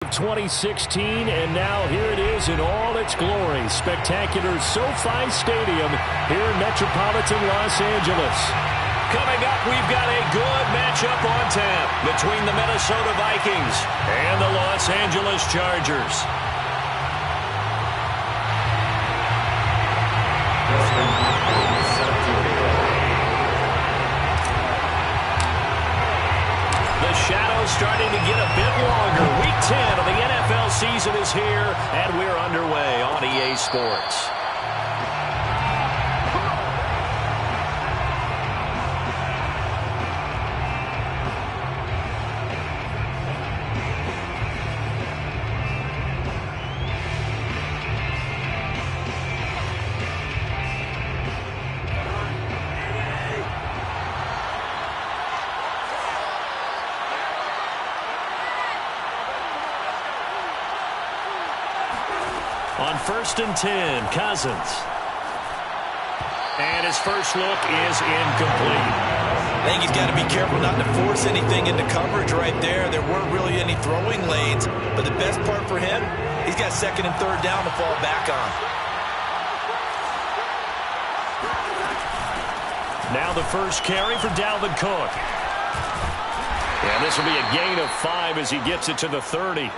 of 2016, and now here it is in all its glory. Spectacular SoFi Stadium here in metropolitan Los Angeles. Coming up, we've got a good matchup on tap between the Minnesota Vikings and the Los Angeles Chargers. The shadow's starting to get a bit longer. Week 10 of the NFL season is here, and we're underway on EA Sports. On 1st and 10, Cousins. And his first look is incomplete. I think he's got to be careful not to force anything into coverage right there. There weren't really any throwing lanes, but the best part for him, he's got 2nd and 3rd down to fall back on. Now the first carry for Dalvin Cook. And this will be a gain of 5 as he gets it to the 30.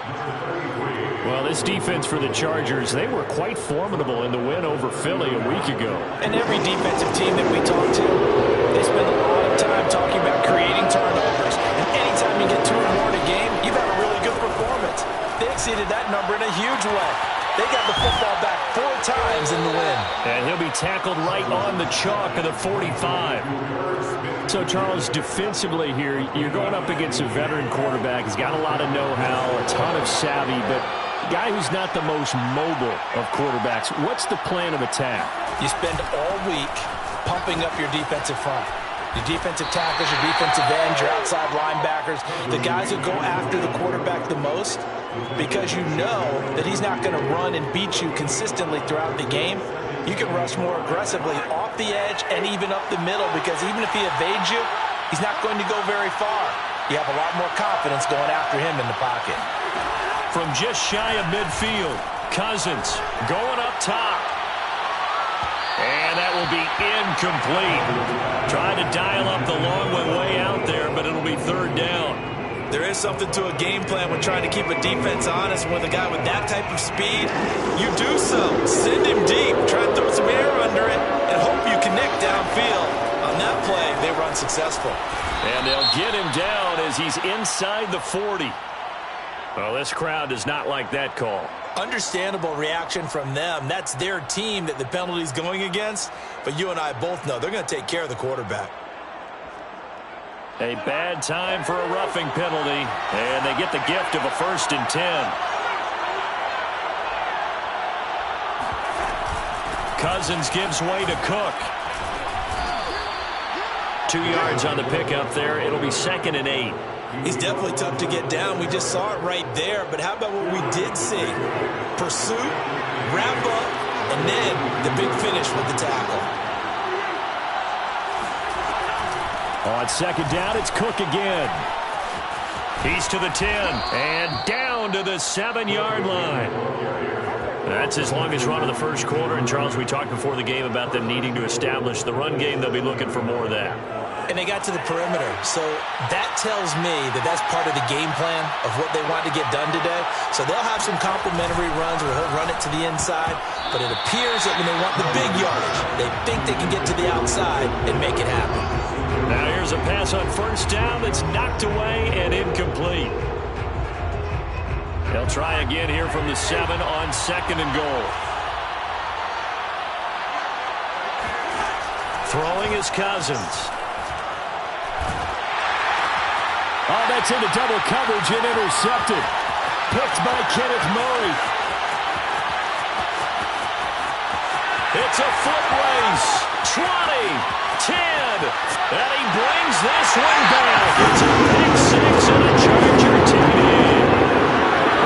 Well, this defense for the Chargers, they were quite formidable in the win over Philly a week ago. And every defensive team that we talk to, they spend a lot of time talking about creating turnovers. And anytime you get 2 or more in a game, you've had a really good performance. They exceeded that number in a huge way. They got the football back 4 times in the win. And he'll be tackled right on the chalk of the 45. So, Charles, defensively here, you're going up against a veteran quarterback. He's got a lot of know-how, a ton of savvy, but a guy who's not the most mobile of quarterbacks. What's the plan of attack? You spend all week pumping up your defensive front. Your defensive tackles, your defensive ends, your outside linebackers, the guys who go after the quarterback the most, because you know that he's not going to run and beat you consistently throughout the game. You can rush more aggressively off the edge and even up the middle, because even if he evades you, he's not going to go very far. You have a lot more confidence going after him in the pocket. From just shy of midfield, Cousins going up top. And that will be incomplete. Trying to dial up the long one way out there, but it'll be 3rd down. There is something to a game plan when trying to keep a defense honest. With a guy with that type of speed, you do so. Send him deep. Try to throw some air under it and hope you connect downfield. On that play, they were unsuccessful. And they'll get him down as he's inside the 40. Well, this crowd does not like that call. Understandable reaction from them. That's their team that the penalty's going against. But you and I both know they're going to take care of the quarterback. A bad time for a roughing penalty, and they get the gift of a 1st and 10. Cousins gives way to Cook. 2 yards on the pickup there. It'll be 2nd and 8. He's definitely tough to get down. We just saw it right there. But how about what we did see? Pursuit, wrap up, and then the big finish with the tackle. On 2nd down, it's Cook again. He's to the 10 and down to the 7-yard line. That's his longest run of the first quarter. And, Charles, we talked before the game about them needing to establish the run game. They'll be looking for more of that. And they got to the perimeter. So that tells me that that's part of the game plan of what they want to get done today. So they'll have some complimentary runs where he'll run it to the inside. But it appears that when they want the big yardage, they think they can get to the outside and make it happen. Now here's a pass on 1st down that's knocked away and incomplete. They'll try again here from the 7 on 2nd and goal. Throwing is Cousins. Oh, that's into double coverage and intercepted. Picked by Kenneth Murray. It's a foot race. 20, 10, and he brings this one back. It's a pick 6 and a Charger TD.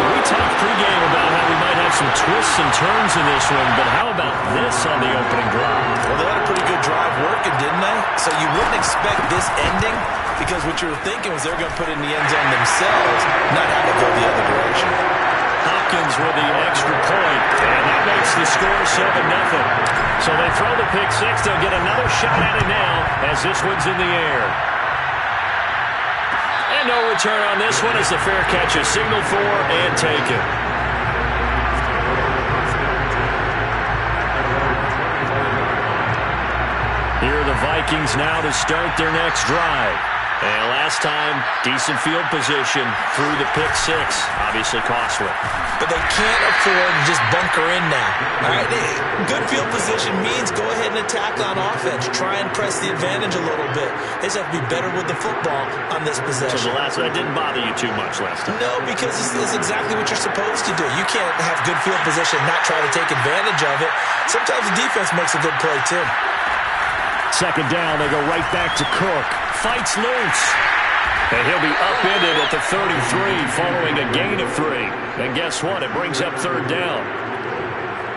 We talked pregame about how we might have some twists and turns in this one, but how about this on the opening drive? Well, they had a pretty good drive working, didn't they? So you wouldn't expect this ending, because what you were thinking was they're going to put it in the end zone themselves, not have it go the other direction. with the extra point, and that makes the score 7-0. So they throw the pick six. They'll get another shot at it now as this one's in the air. And no return on this one as the fair catch is signaled for and taken. Here are the Vikings now to start their next drive. And last time, decent field position through the pick six. Obviously costly. But they can't afford to just bunker in now. All right, good field position means go ahead and attack on offense. Try and press the advantage a little bit. They just have to be better with the football on this possession. So that didn't bother you too much last time? No, because this is exactly what you're supposed to do. You can't have good field position and not try to take advantage of it. Sometimes the defense makes a good play, too. Second down, they go right back to Cook. Fights loose. And he'll be upended at the 33 following a gain of 3. And guess what? It brings up third down.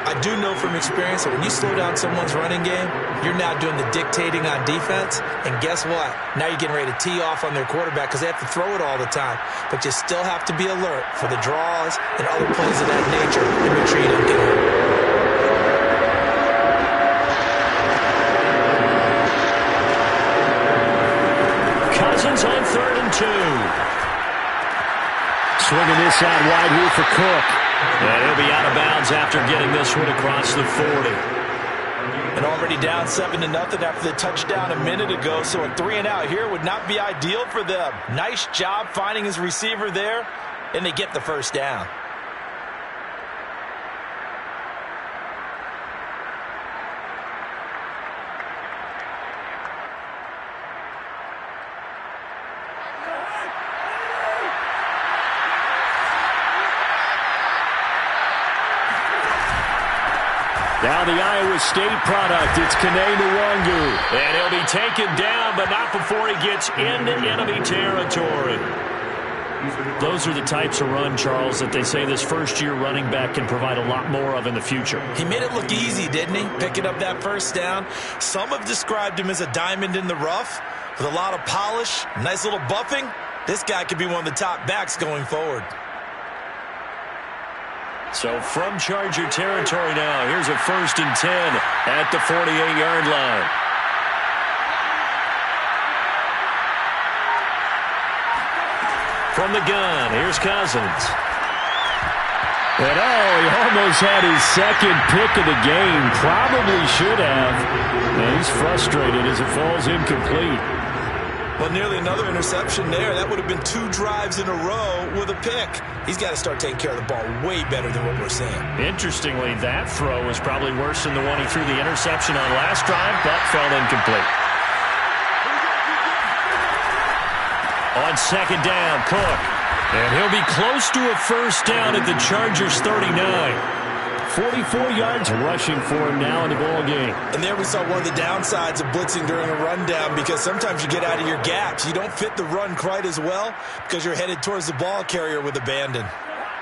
I do know from experience that when you slow down someone's running game, you're now doing the dictating on defense. And guess what? Now you're getting ready to tee off on their quarterback because they have to throw it all the time. But you still have to be alert for the draws and other plays of that nature and make sure you don't get hurt. On 3rd and 2. Swinging this out wide here for Cook. And he'll be out of bounds after getting this one across the 40. And already down 7-0 after the touchdown a minute ago. So a 3-and-out here would not be ideal for them. Nice job finding his receiver there. And they get the first down. Now the Iowa State product, it's Kene Nwangu. And he'll be taken down, but not before he gets into enemy territory. Those are the types of run, Charles, that they say this first-year running back can provide a lot more of in the future. He made it look easy, didn't he? Picking up that first down. Some have described him as a diamond in the rough with a lot of polish, nice little buffing. This guy could be one of the top backs going forward. So from Charger territory now, here's a 1st and 10 at the 48-yard line. From the gun, here's Cousins. And he almost had his second pick of the game. Probably should have. And he's frustrated as it falls incomplete. Well, nearly another interception there. That would have been 2 drives in a row with a pick. He's got to start taking care of the ball way better than what we're seeing. Interestingly, that throw was probably worse than the one he threw the interception on last drive, but fell incomplete. On 2nd down, Cook. And he'll be close to a first down at the Chargers' 39. 44 yards rushing for him now in the ball game. And there we saw one of the downsides of blitzing during a rundown because sometimes you get out of your gaps. You don't fit the run quite as well because you're headed towards the ball carrier with abandon.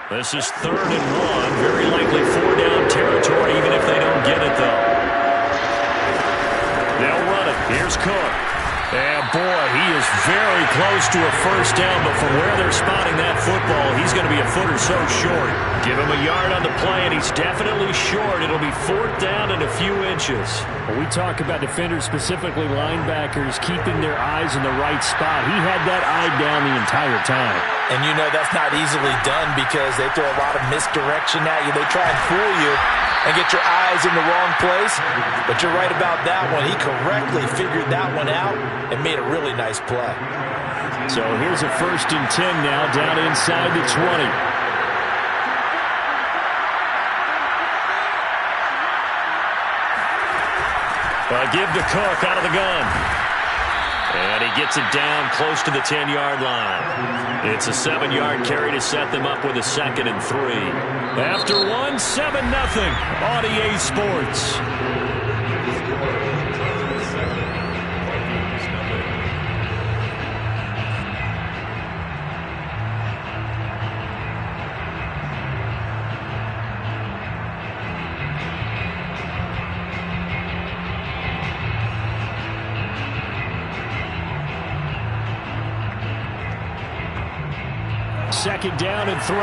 This is 3rd and 1. Very likely 4-down territory even if they don't get it, though. They'll run it. Here's Cook. And, boy, he is very close to a first down, but from where they're spotting that football, he's going to be a foot or so short. Give him a yard on the play, and he's definitely short. It'll be 4th down and a few inches. When we talk about defenders, specifically linebackers, keeping their eyes in the right spot, he had that eye down the entire time. And you know that's not easily done because they throw a lot of misdirection at you. They try and fool you and get your eyes in the wrong place. But you're right about that one. He correctly figured that one out and made a really nice play. So here's a 1st and 10 now down inside the 20. Give to Cook out of the gun. And he gets it down close to the 10-yard line. It's a 7-yard carry to set them up with a 2nd and 3. After 7-0 on EA Sports. Second down and 3.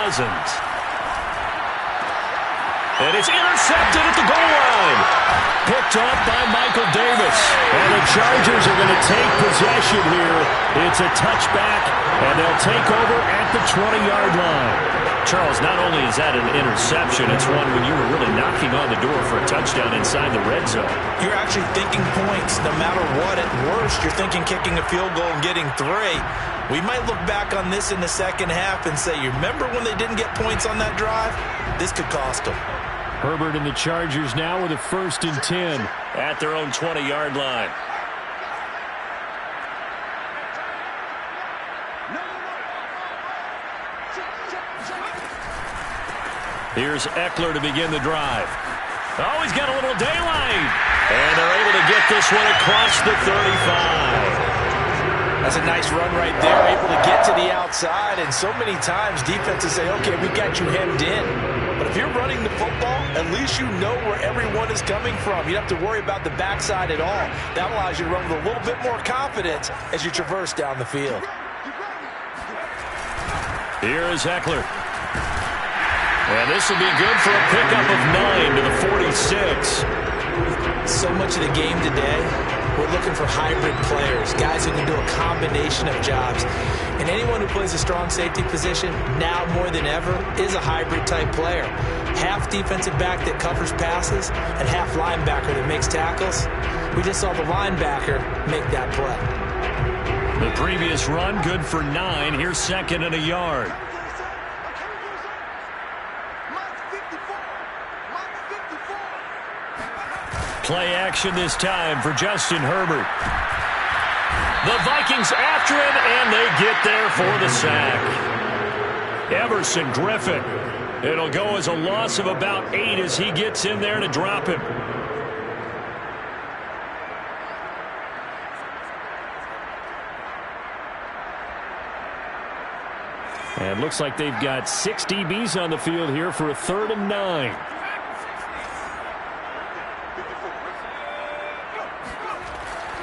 doesn't. And it's intercepted at the goal line. Picked up by Michael Davis. And the Chargers are going to take possession here. It's a touchback, and they'll take over at the 20-yard line. Charles, not only is that an interception, it's one when you were really knocking on the door for a touchdown inside the red zone. You're actually thinking points no matter what. At worst, you're thinking kicking a field goal and getting 3. We might look back on this in the second half and say, you remember when they didn't get points on that drive? This could cost them. Herbert and the Chargers now with a 1st and 10 at their own 20-yard line. Here's Eckler to begin the drive. Oh, he's got a little daylight. And they're able to get this one across the 35. That's a nice run right there, able to get to the outside. And so many times defenses say, okay, we got you hemmed in. But if you're running the football, at least you know where everyone is coming from. You don't have to worry about the backside at all. That allows you to run with a little bit more confidence as you traverse down the field. Here is Eckler. And this will be good for a pickup of 9 to the 46. So much of the game today, we're looking for hybrid players, guys who can do a combination of jobs. And anyone who plays a strong safety position, now more than ever, is a hybrid-type player. Half defensive back that covers passes and half linebacker that makes tackles. We just saw the linebacker make that play. The previous run, good for 9. Here's 2nd and a yard. Play action this time for Justin Herbert. The Vikings after him, and they get there for the sack. Everson Griffin. It'll go as a loss of about 8 as he gets in there to drop him. And looks like they've got 6 DBs on the field here for a 3rd and 9.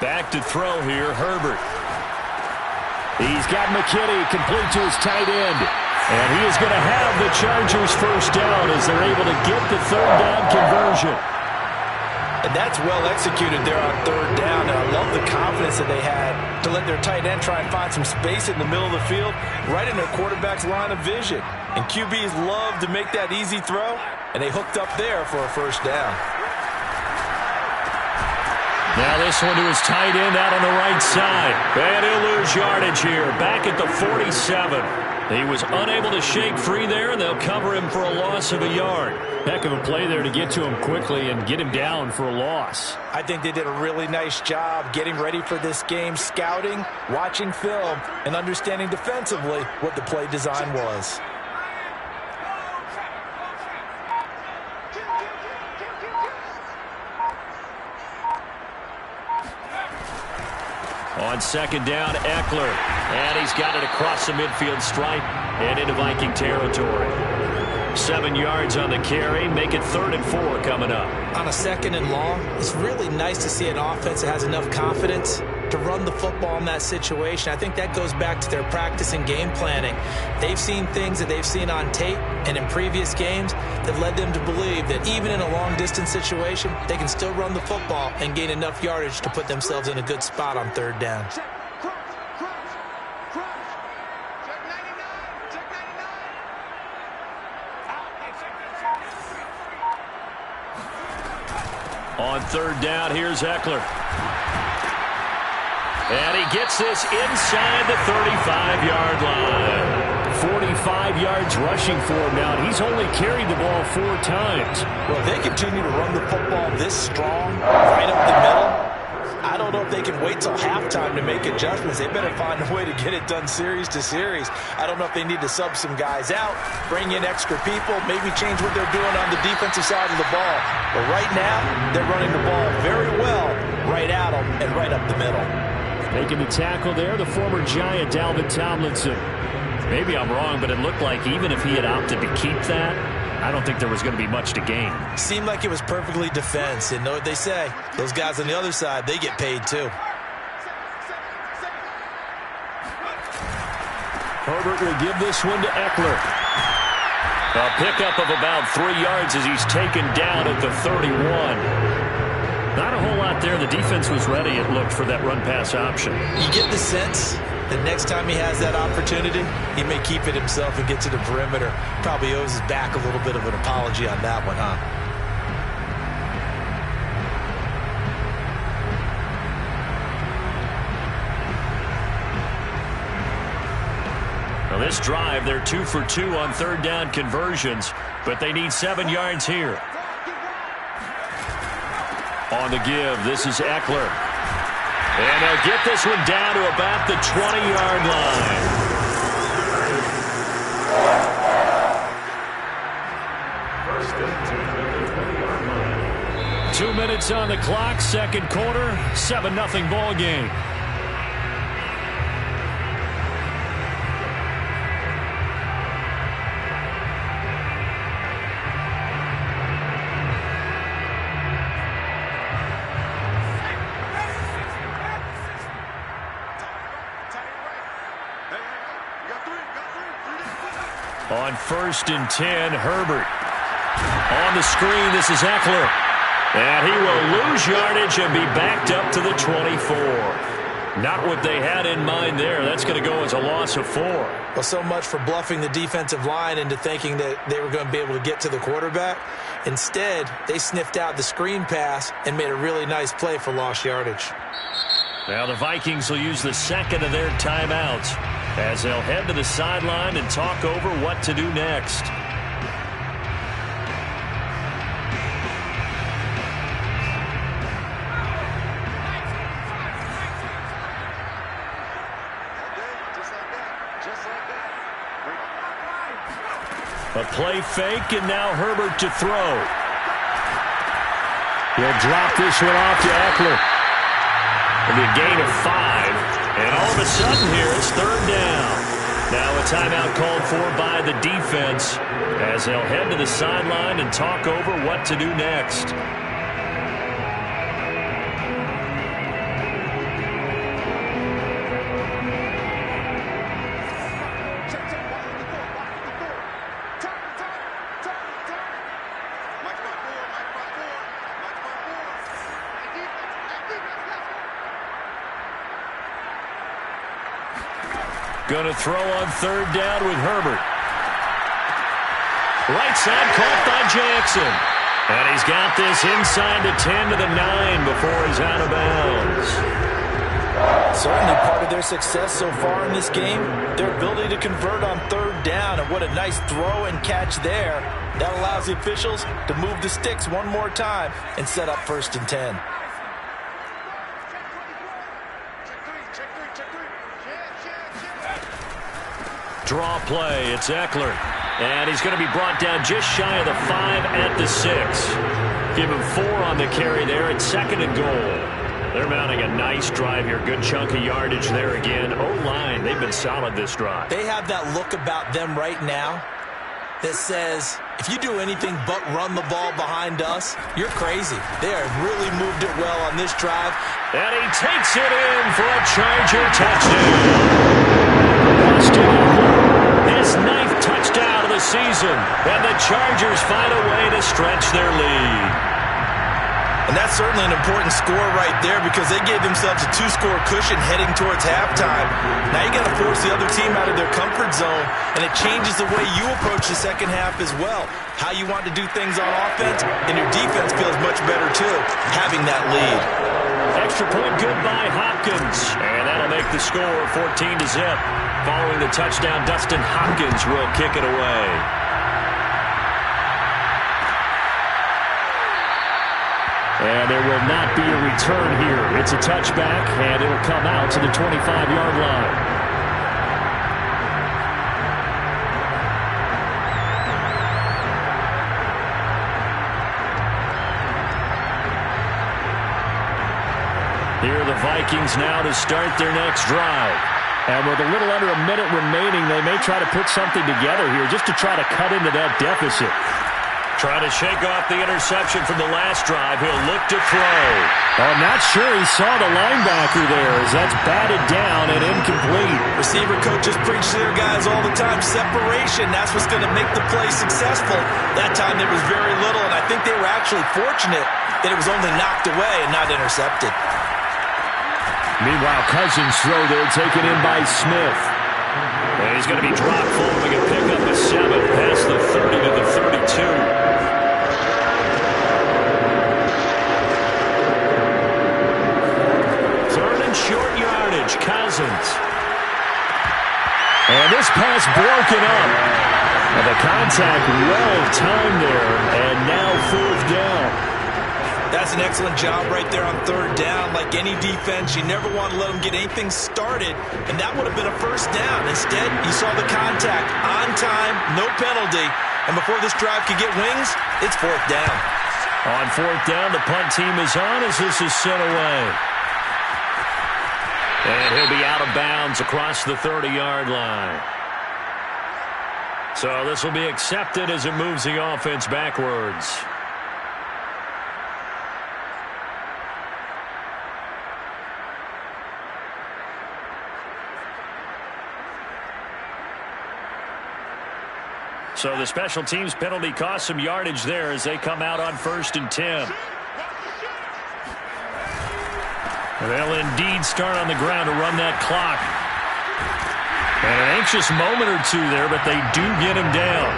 Back to throw here, Herbert. He's got McKinney complete to his tight end. And he is going to have the Chargers 1st down as they're able to get the 3rd down conversion. And that's well executed there on 3rd down. And I love the confidence that they had to let their tight end try and find some space in the middle of the field, right in their quarterback's line of vision. And QBs love to make that easy throw, and they hooked up there for a 1st down. Now this one to his tight end out on the right side. And he'll lose yardage here, back at the 47. He was unable to shake free there, and they'll cover him for a loss of a yard. Heck of a play there to get to him quickly and get him down for a loss. I think they did a really nice job getting ready for this game, scouting, watching film, and understanding defensively what the play design was. On 2nd down, Eckler. And he's got it across the midfield stripe and into Viking territory. 7 yards on the carry. Make it 3rd and 4 coming up. On a 2nd and long, it's really nice to see an offense that has enough confidence to run the football in that situation. I think that goes back to their practice and game planning. They've seen things that they've seen on tape and in previous games that led them to believe that even in a long-distance situation, they can still run the football and gain enough yardage to put themselves in a good spot on 3rd down. On 3rd down, here's Eckler. And he gets this inside the 35-yard line. 45 yards rushing for him now. He's only carried the ball 4 times. Well, if they continue to run the football this strong, right up the middle, I don't know if they can wait till halftime to make adjustments. They better find a way to get it done series to series. I don't know if they need to sub some guys out, bring in extra people, maybe change what they're doing on the defensive side of the ball. But right now, they're running the ball very well right at them and right up the middle. Making the tackle there, the former Giant, Dalvin Tomlinson. Maybe I'm wrong, but it looked like even if he had opted to keep that, I don't think there was going to be much to gain. Seemed like it was perfectly defense. And know what they say? Those guys on the other side, they get paid too. Herbert will give this one to Eckler. A pickup of about 3 yards as he's taken down at the 31. Not a whole lot there. The defense was ready, it looked, for that run-pass option. You get the sense that next time he has that opportunity, he may keep it himself and get to the perimeter. Probably owes his back a little bit of an apology on that one, huh? Well, this drive, they're 2 for 2 on third down conversions, but they need 7 yards here. On the give, this is Eckler. And they'll get this one down to about the 20-yard line. First 2 minutes on the clock, second quarter, 7-0 ball game. On 1st and 10, Herbert. On the screen, this is Eckler. And he will lose yardage and be backed up to the 24. Not what they had in mind there. That's going to go as a loss of 4. Well, so much for bluffing the defensive line into thinking that they were going to be able to get to the quarterback. Instead, they sniffed out the screen pass and made a really nice play for lost yardage. Now the Vikings will use the second of their timeouts as they'll head to the sideline and talk over what to do next. A play fake, and now Herbert to throw. He'll drop this one off to Eckler. It'll be a gain of 5. And all of a sudden here, it's third down. Now a timeout called for by the defense as they'll head to the sideline and talk over what to do next. Going to throw on third down with Herbert. Right side caught by Jackson. And he's got this inside the 10 to the 9 before he's out of bounds. Certainly part of their success so far in this game, their ability to convert on third down. And what a nice throw and catch there. That allows the officials to move the sticks one more time and set up 1st and 10. Draw play, it's Eckler. And he's going to be brought down just shy of the 5 at the 6. Give him 4 on the carry there at 2nd and goal. They're mounting a nice drive here. Good chunk of yardage there again. O-line, they've been solid this drive. They have that look about them right now that says, if you do anything but run the ball behind us, you're crazy. They have really moved it well on this drive. And he takes it in for a Charger touchdown. His 9th touchdown of the season, and the Chargers find a way to stretch their lead. And that's certainly an important score right there because they gave themselves a 2-score cushion heading towards halftime. Now you got to force the other team out of their comfort zone, and it changes the way you approach the second half as well. How you want to do things on offense, and your defense feels much better too, having that lead. Extra point good by Hopkins, and that'll make the score 14-0. Following the touchdown, Dustin Hopkins will kick it away. And there will not be a return here. It's a touchback, and it'll come out to the 25-yard line. Here are the Vikings now to start their next drive. And with a little under a minute remaining, they may try to put something together here just to try to cut into that deficit. Trying to shake off the interception from the last drive. He'll look to throw. I'm not sure he saw the linebacker there as that's batted down and incomplete. Receiver coaches preach to their guys all the time. Separation, that's what's going to make the play successful. That time there was very little, and I think they were actually fortunate that it was only knocked away and not intercepted. Meanwhile, Cousins' throw there taken in by Smith. And he's going to be dropped following a pickup of 7 past the 30 to the 32. Short yardage, Cousins. And this pass broken up. And the contact well-timed there, and now 4th down. That's an excellent job right there on 3rd down. Like any defense, you never want to let them get anything started, and that would have been a 1st down. Instead, you saw the contact on time, no penalty, and before this drive could get wings, it's 4th down. On 4th down, the punt team is on as this is sent away. And he'll be out of bounds across the 30-yard line. So this will be accepted as it moves the offense backwards. So the special teams penalty cost some yardage there as they come out on 1st and 10. They'll indeed start on the ground to run that clock. And an anxious moment or two there, but they do get him down.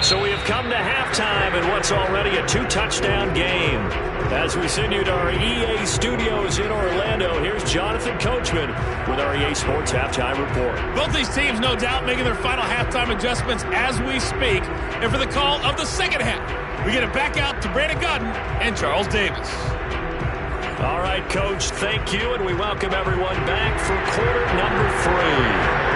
So we have come to halftime in what's already a 2-touchdown game. As we send you to our EA studios in Orlando, here's Jonathan Coachman with our EA Sports Halftime Report. Both these teams, no doubt, making their final halftime adjustments as we speak. And for the call of the second half, we get it back out to Brandon Godden and Charles Davis. All right, Coach, thank you, and we welcome everyone back for quarter number 3.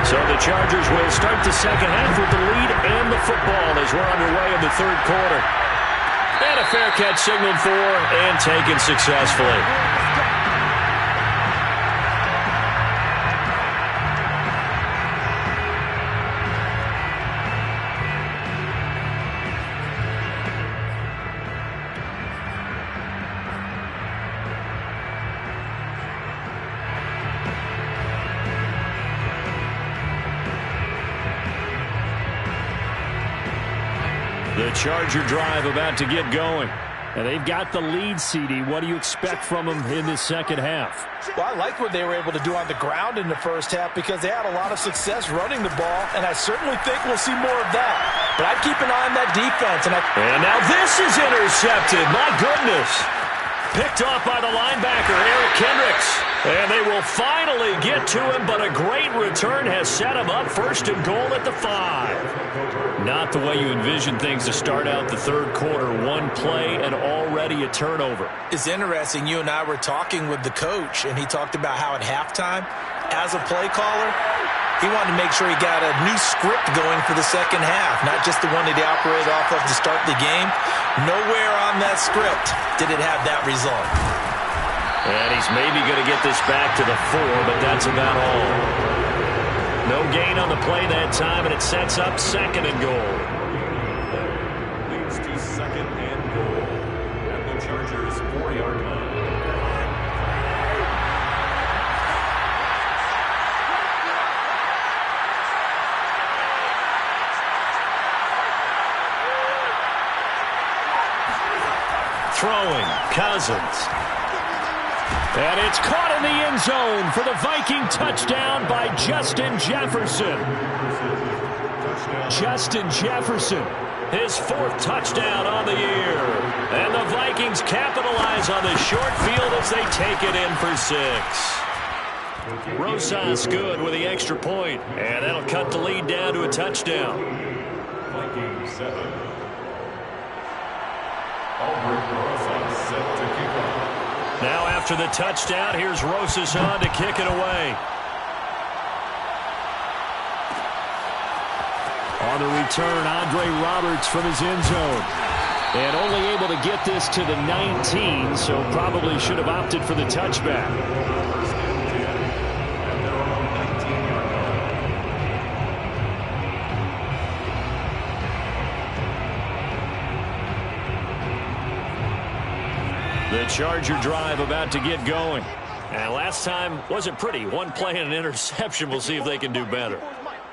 So the Chargers will start the second half with the lead and the football as we're underway in the 3rd quarter. And a fair catch signaled for and taken successfully. The Charger drive about to get going. And they've got the lead, CD. What do you expect from them in this second half? Well, I like what they were able to do on the ground in the first half because they had a lot of success running the ball, and I certainly think we'll see more of that. But I'd keep an eye on that defense. And now this is intercepted. My goodness. Picked off by the linebacker, Eric Kendricks. And they will finally get to him, but a great return has set him up 1st and goal at the 5. Not the way you envision things to start out the 3rd quarter. One play and already a turnover. It's interesting. You and I were talking with the coach, and he talked about how at halftime, as a play caller, he wanted to make sure he got a new script going for the second half, not just the one that he operated off of to start the game. Nowhere on that script did it have that result. And he's maybe going to get this back to the 4, but that's about all. No gain on the play that time, and it sets up 2nd and goal. Leads to 2nd and goal at the Chargers' 4-yard line. Throwing, Cousins. And it's caught in the end zone for the Viking touchdown by Justin Jefferson. Justin Jefferson, his 4th touchdown on the year. And the Vikings capitalize on the short field as they take it in for 6. Rosas good with the extra point, and that'll cut the lead down to a touchdown. Vikings 7. Albert Rosas set to kick off. Now after the touchdown, here's Rosas on to kick it away. On the return, Andre Roberts from his end zone. And only able to get this to the 19, so probably should have opted for the touchback. First and 10 at their own 19-yard line. The Charger drive about to get going. And last time wasn't pretty. One play and an interception. We'll see if they can do better.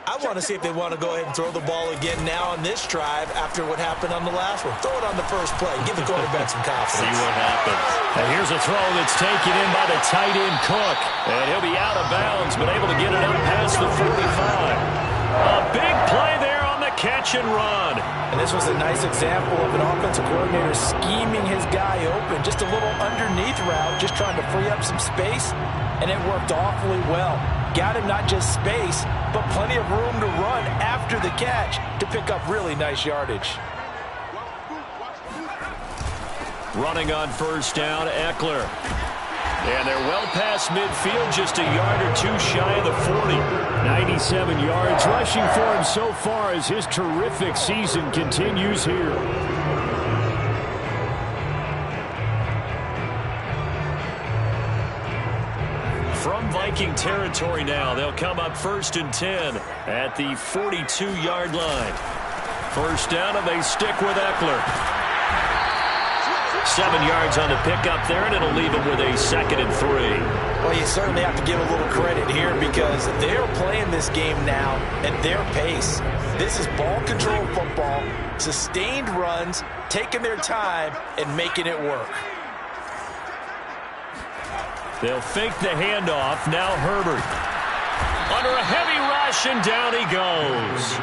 I want to see if they want to go ahead and throw the ball again now on this drive after what happened on the last one. Throw it on the first play. Give the quarterback some confidence. See what happens. And here's a throw that's taken in by the tight end Cook. And he'll be out of bounds, but able to get it up past the 45. A big play there on the catch and run. And this was a nice example of an offensive coordinator scheming his guy open. Just a little underneath route, just trying to free up some space. And it worked awfully well. Got him not just space, but plenty of room to run after the catch to pick up really nice yardage. Running on first down, Eckler. And they're well past midfield, just a yard or two shy of the 40. 97 yards rushing for him so far as his terrific season continues here. From Viking territory now, they'll come up 1st and 10 at the 42-yard line. First down, and they stick with Eckler. 7 yards on the pickup there, and it'll leave them with a 2nd and 3. Well, you certainly have to give a little credit here because they're playing this game now at their pace. This is ball control football, sustained runs, taking their time, and making it work. They'll fake the handoff. Now Herbert. Under a heavy rush, and down he goes.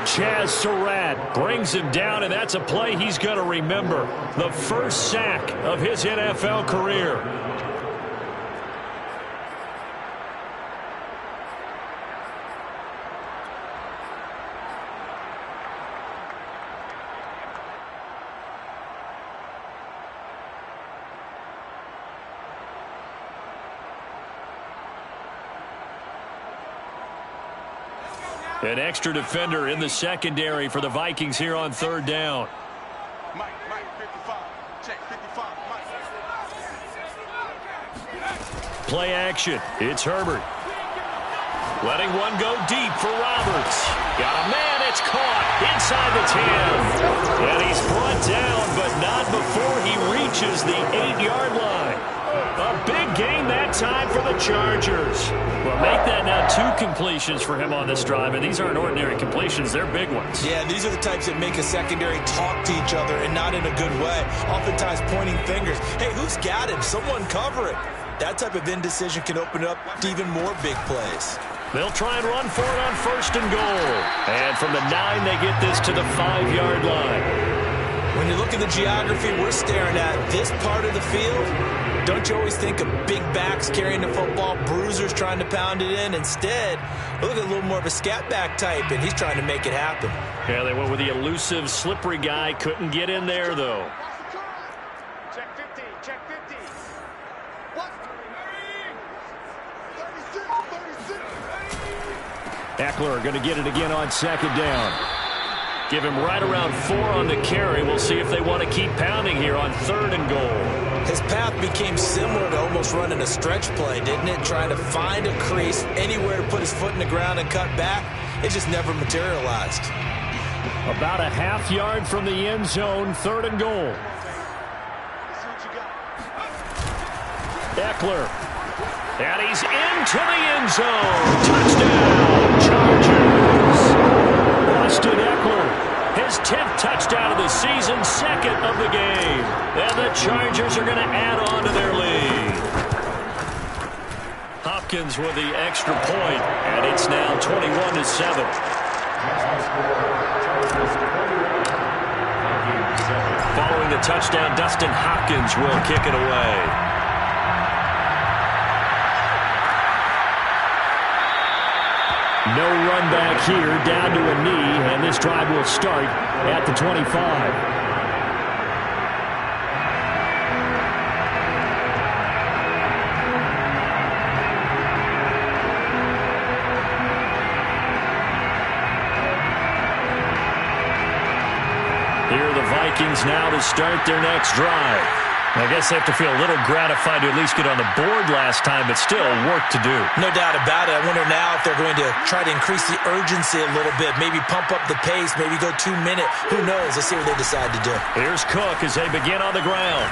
Chaz Surratt brings him down, and that's a play he's going to remember. The first sack of his NFL career. An extra defender in the secondary for the Vikings here on 3rd down. Mike, 55. Check, 55. Mike. Play action. It's Herbert. Letting one go deep for Roberts. Got a man. It's caught inside the 10. And he's brought down, but not before he reaches the 8-yard line. A big gain that time for the Chargers. Well, make that now 2 completions for him on this drive, and these aren't ordinary completions. They're big ones. Yeah, these are the types that make a secondary talk to each other and not in a good way. Oftentimes pointing fingers. Hey, who's got him? Someone cover it. That type of indecision can open up to even more big plays. They'll try and run for it on 1st and goal. And from the 9, they get this to the 5-yard line. When you look at the geography we're staring at, this part of the field, don't you always think of big backs carrying the football, bruisers trying to pound it in? Instead, look at a little more of a scat back type, and he's trying to make it happen. Yeah, they went with the elusive, slippery guy. Couldn't get in there, though. Check 50. Check 50. What? 36. Eckler going to get it again on 2nd down. Give him right around 4 on the carry. We'll see if they want to keep pounding here on 3rd and goal. His path became similar to almost running a stretch play, didn't it? Trying to find a crease, anywhere to put his foot in the ground and cut back. It just never materialized. About a half yard from the end zone, 3rd and goal. Eckler. And he's into the end zone. Touchdown, Chargers. Austin Eckler. His 10th touchdown of the season, 2nd of the game. And the Chargers are going to add on to their lead. Hopkins with the extra point, and it's now 21-7. Following the touchdown, Dustin Hopkins will kick it away. No run back here, down to a knee, and this drive will start at the 25. Vikings now to start their next drive. I guess they have to feel a little gratified to at least get on the board last time, but still work to do. No doubt about it. I wonder now if they're going to try to increase the urgency a little bit, maybe pump up the pace, maybe go 2 minute. Who knows? Let's see what they decide to do. Here's Cook as they begin on the ground.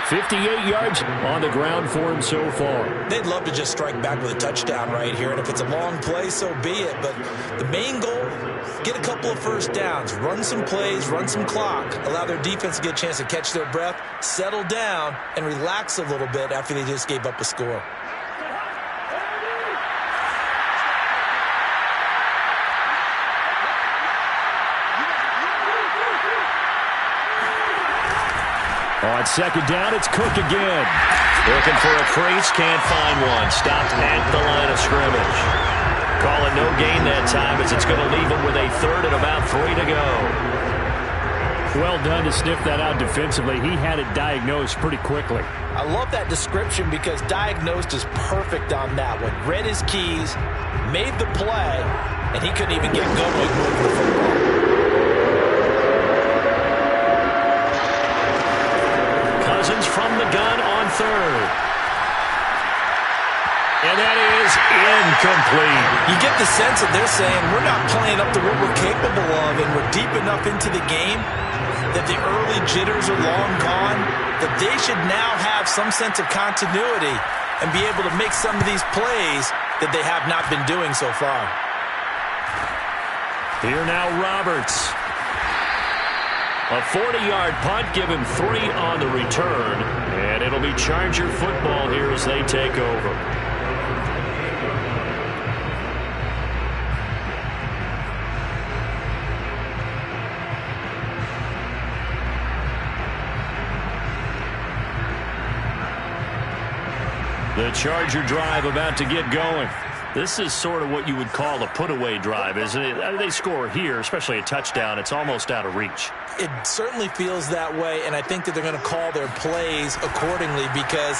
58 yards on the ground for him so far. They'd love to just strike back with a touchdown right here, and if it's a long play, so be it. But the main goal, get a couple of first downs, run some plays, run some clock, allow their defense to get a chance to catch their breath, settle down, and relax a little bit after they just gave up a score. On second down, it's Cook again. Looking for a crease, can't find one. Stopped at the line of scrimmage. Calling no gain that time as it's going to leave him with a third and about 3 to go. Well done to sniff that out defensively. He had it diagnosed pretty quickly. I love that description because diagnosed is perfect on that one. Read his keys, made the play, and he couldn't even get going moving the football. Cousins from the gun on third. And that is incomplete. You get the sense that they're saying we're not playing up to what we're capable of, and we're deep enough into the game that the early jitters are long gone, that they should now have some sense of continuity and be able to make some of these plays that they have not been doing so far. Here now Roberts. A 40-yard punt, give him 3 on the return, and it'll be Charger football here as they take over. The Charger drive about to get going. This is sort of what you would call a put-away drive, isn't it? They score here, especially a touchdown. It's almost out of reach. It certainly feels that way, and I think that they're going to call their plays accordingly because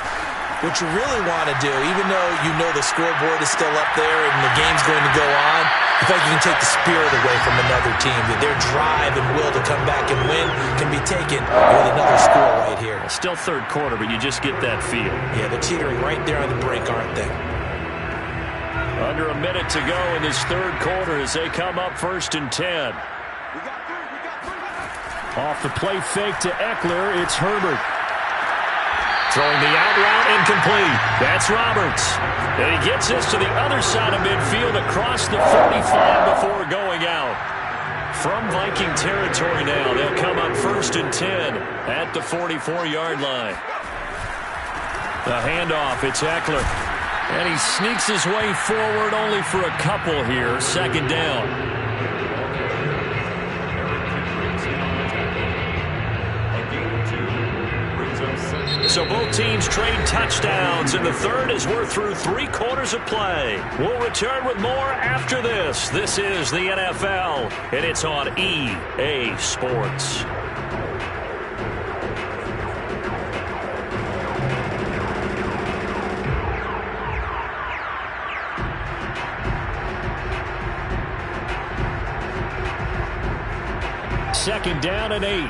what you really want to do, even though you know the scoreboard is still up there and the game's going to go on, I feel like you can take the spirit away from another team, that their drive and will to come back and win can be taken with another score right here. Still third quarter, but you just get that feel. Yeah, they're teetering right there on the brink, aren't they? Under a minute to go in this third quarter as they come up 1st and 10. Off the play fake to Eckler, it's Herbert. Throwing the out route incomplete. That's Roberts. And he gets this to the other side of midfield across the 45 before going out. From Viking territory now, they'll come up 1st and 10 at the 44-yard line. The handoff, it's Eckler. And he sneaks his way forward only for a couple here. 2nd down. So both teams trade touchdowns in the third as we're through 3 quarters of play. We'll return with more after this. This is the NFL, and it's on EA Sports. Second down and 8.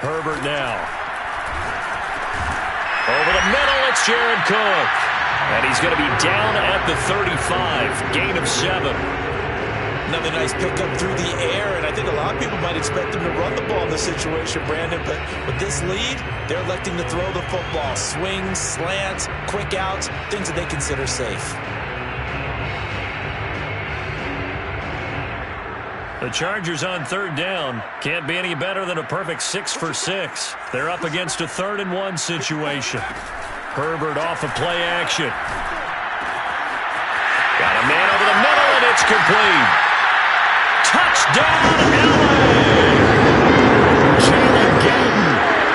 Herbert now. Over the middle, it's Jared Cook. And he's going to be down at the 35. Gain of 7. Another nice pickup through the air, and I think a lot of people might expect him to run the ball in this situation, Brandon, but with this lead, they're electing to throw the football. Swings, slants, quick outs, things that they consider safe. The Chargers on 3rd down. Can't be any better than a perfect 6 for 6. They're up against a 3rd and 1 situation. Herbert off of play action. Got a man over the middle, and it's complete. Touchdown, LA! Jalen Gayton,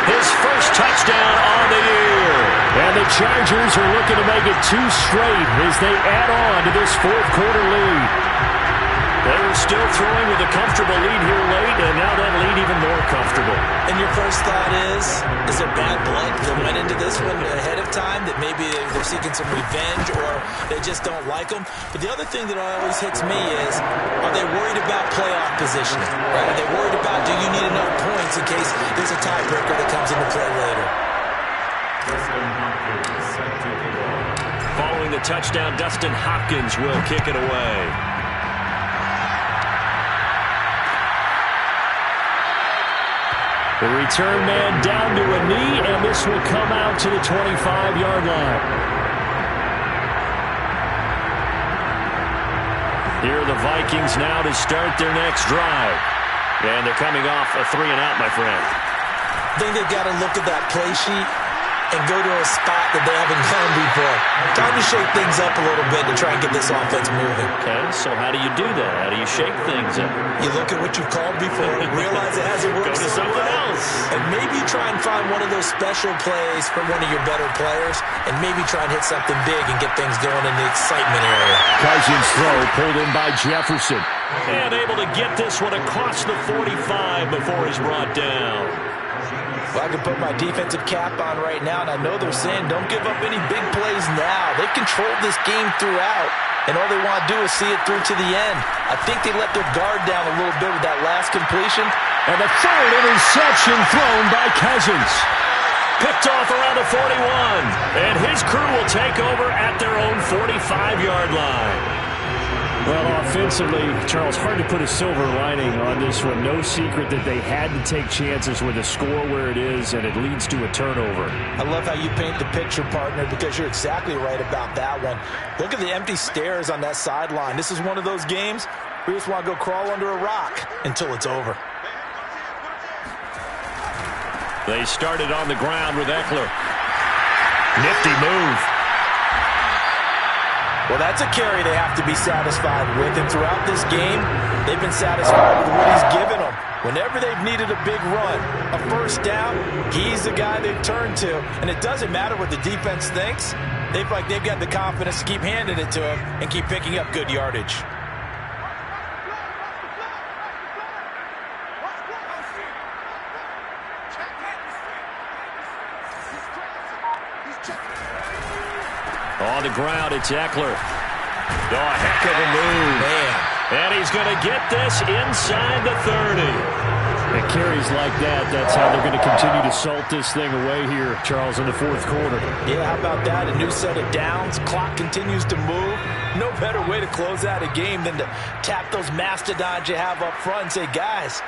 his first touchdown on the year. And the Chargers are looking to make it 2 straight as they add on to this 4th quarter lead. There's still throwing with a comfortable lead here late, and now that lead even more comfortable. And your first thought is there bad blood that went into this one ahead of time, that maybe they're seeking some revenge or they just don't like them? But the other thing that always hits me is, are they worried about playoff positioning? Right? Are they worried about, do you need enough points in case there's a tiebreaker that comes into play later? Following the touchdown, Dustin Hopkins will kick it away. The return man down to a knee, and this will come out to the 25-yard line. Here are the Vikings now to start their next drive. And they're coming off a 3-and-out, my friend. I think they've got to look at that play sheet and go to a spot that they haven't gone before. Time to shake things up a little bit to try and get this offense moving. Okay, so how do you do that? How do you shake things up? You look at what you've called before, realize it hasn't worked Go to so something well, else. and maybe try and find one of those special plays from one of your better players, and maybe try and hit something big and get things going in the excitement area. Cousins throw pulled in by Jefferson. And able to get this one across the 45 before he's brought down. Well, I can put my defensive cap on right now, and I know they're saying don't give up any big plays now. They controlled this game throughout, and all they want to do is see it through to the end. I think they let their guard down a little bit with that last completion. And the third interception thrown by Cousins. Picked off around the 41. And his crew will take over at their own 45-yard line. Well, offensively, Charles, hard to put a silver lining on this one. No secret that they had to take chances with a score where it is, and it leads to a turnover. I love how you paint the picture, partner, because you're exactly right about that one. Look at the empty stairs on that sideline. This is one of those games where you just want to go crawl under a rock until it's over. They started on the ground with Eckler. Nifty move. Well, that's a carry they have to be satisfied with, and throughout this game, they've been satisfied with what he's given them. Whenever they've needed a big run, a first down, he's the guy they've turned to, and it doesn't matter what the defense thinks. They've got the confidence to keep handing it to him and keep picking up good yardage. On the ground, it's Eckler. Oh, a heck of a move. Man. And he's going to get this inside the 30. It carries like that. That's how they're going to continue to salt this thing away here, Charles, in the fourth quarter. Yeah, how about that? A new set of downs. Clock continues to move. No better way to close out a game than to tap those mastodons you have up front and say, guys,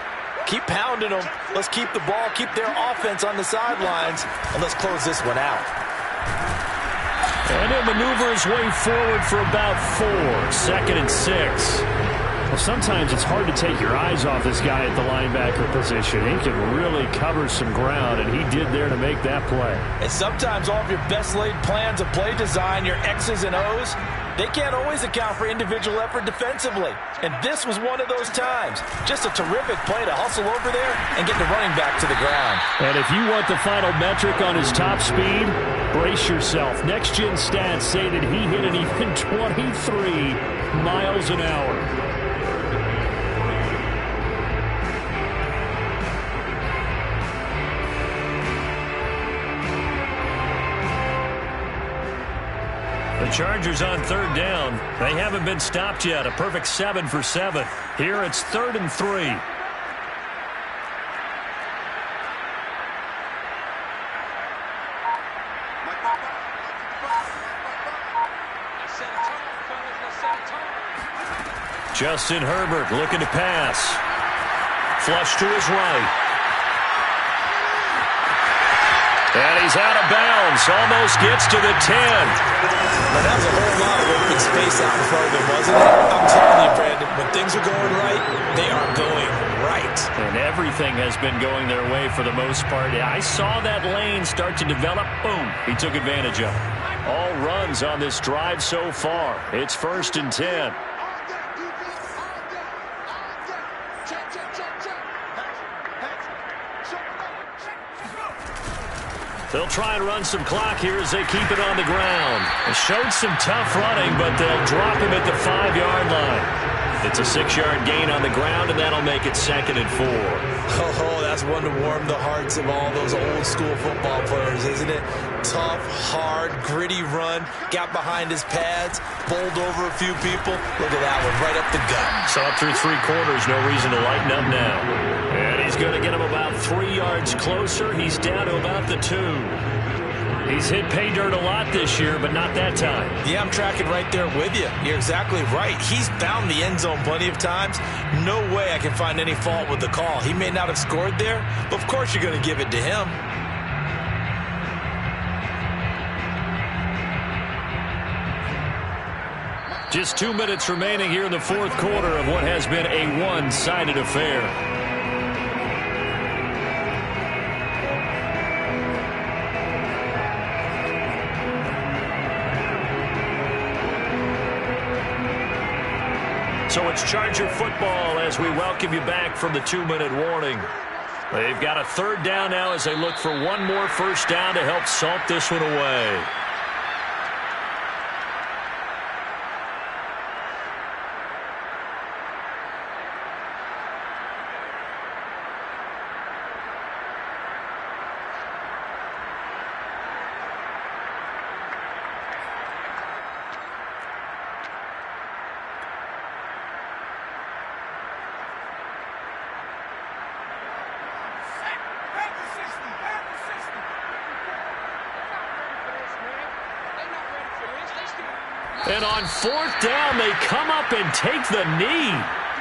keep pounding them. Let's keep the ball, keep their offense on the sidelines, and let's close this one out. And he'll maneuver his way forward for about 4. 2nd and 6. Well, sometimes it's hard to take your eyes off this guy at the linebacker position. He can really cover some ground, and he did there to make that play. And sometimes all of your best laid plans of play design, your X's and O's, they can't always account for individual effort defensively. And this was one of those times. Just a terrific play to hustle over there and get the running back to the ground. And if you want the final metric on his top speed, brace yourself. Next-gen stats say that he hit an even 23 miles an hour. The Chargers on 3rd down. They haven't been stopped yet. A perfect 7 for 7. Here it's 3rd and 3. Justin Herbert looking to pass. Flush to his right. And he's out of bounds. Almost gets to the 10. But that was a whole lot of open space out in front of him, wasn't it? I'm telling you, Brandon, when things are going right, they are going right. And everything has been going their way for the most part. I saw that lane start to develop. Boom. He took advantage of it. All runs on this drive so far. It's 1st and 10. They'll try and run some clock here as they keep it on the ground. They showed some tough running, but they'll drop him at the 5-yard line. It's a 6-yard gain on the ground, and that'll make it 2nd and 4. Oh, that's one to warm the hearts of all those old-school football players, isn't it? Tough, hard, gritty run, got behind his pads, bowled over a few people. Look at that one, right up the gut. So up through 3 quarters, no reason to lighten up now. And he's going to get him about 3 yards closer. He's down to about the 2. He's hit pay dirt a lot this year, but not that time. Yeah, I'm tracking right there with you. You're exactly right. He's found the end zone plenty of times. No way I can find any fault with the call. He may not have scored there, but of course you're going to give it to him. Just 2 minutes remaining here in the 4th quarter of what has been a one-sided affair. So it's Charger football as we welcome you back from the 2-minute warning. They've got a 3rd down now as they look for one more first down to help salt this one away. And on 4th down, they come up and take the knee.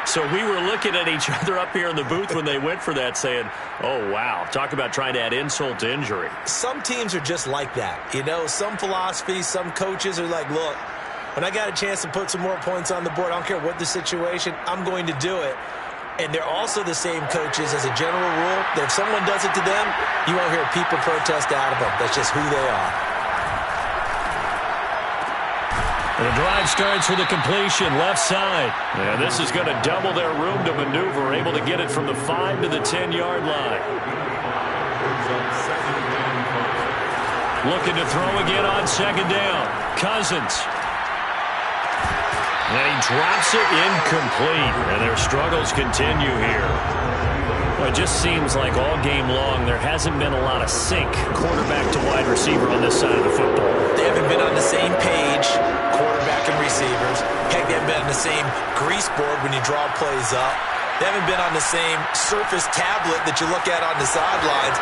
So we were looking at each other up here in the booth when they went for that saying, oh, wow, talk about trying to add insult to injury. Some teams are just like that. You know, some philosophies, some coaches are like, look, when I got a chance to put some more points on the board, I don't care what the situation, I'm going to do it. And they're also the same coaches as a general rule that if someone does it to them, you won't hear people protest out of them. That's just who they are. The drive starts with a completion left side. And this is going to double their room to maneuver, able to get it from the 5 to the 10-yard line. Looking to throw again on 2nd down. Cousins. And he drops it incomplete. And their struggles continue here. Well, it just seems like all game long there hasn't been a lot of sync quarterback to wide receiver on this side of the football. They haven't been on the same page, quarterback and receivers. Heck, they haven't been on the same grease board when you draw plays up. They haven't been on the same surface tablet that you look at on the sidelines.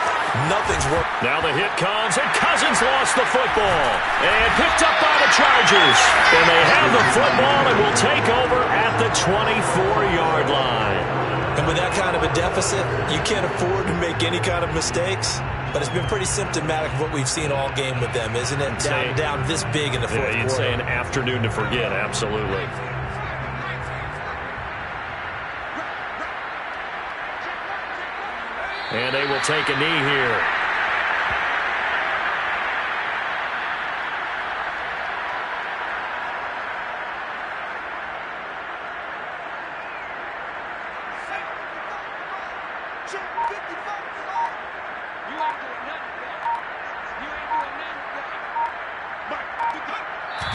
Nothing's worked. Now the hit comes, and Cousins lost the football. And picked up by the Chargers. And they have the football and will take over at the 24-yard line. And with that kind of a deficit, you can't afford to make any kind of mistakes. But it's been pretty symptomatic of what we've seen all game with them, isn't it? Down this big in the 4th quarter. You'd say an afternoon to forget, absolutely. And they will take a knee here.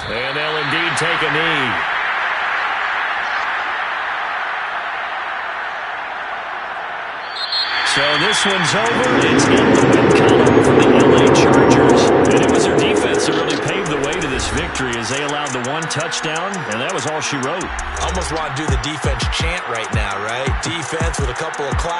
And they'll indeed take a knee. So this one's over. It's in the win column for the LA Chargers. And it was their defense that really paved the way to this victory as they allowed the 1 touchdown, and that was all she wrote. Almost want to do the defense chant right now, right? Defense with a couple of claps.